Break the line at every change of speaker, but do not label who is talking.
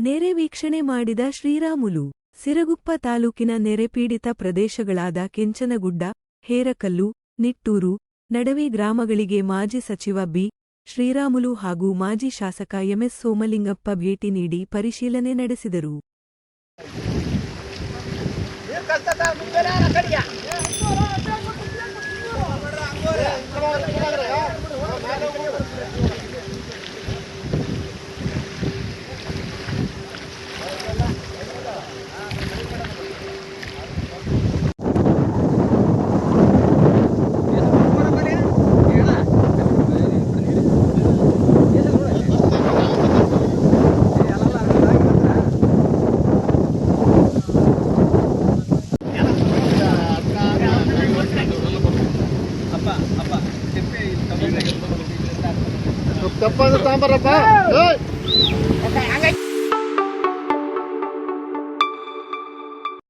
ನೆರೆ ವೀಕ್ಷಣೆ ಮಾಡಿದ ಶ್ರೀರಾಮುಲು. ಸಿರಗುಪ್ಪ ತಾಲೂಕಿನ ನೆರೆಪೀಡಿತ ಪ್ರದೇಶಗಳಾದ ಕೆಂಚನಗುಡ್ಡ, ಹೇರಕಲ್ಲು, ನಿಟ್ಟೂರು, ನಡವಿ ಗ್ರಾಮಗಳಿಗೆ ಮಾಜಿ ಸಚಿವ ಬಿ. ಶ್ರೀರಾಮುಲು ಹಾಗೂ ಮಾಜಿ ಶಾಸಕ ಎಂಎಸ್ ಸೋಮಲಿಂಗಪ್ಪ ಭೇಟಿ ನೀಡಿ ಪರಿಶೀಲನೆ ನಡೆಸಿದರು.
ತಪ್ಪ ಅಂದ್ರೆ ತಾಂಬರಪ್ಪ.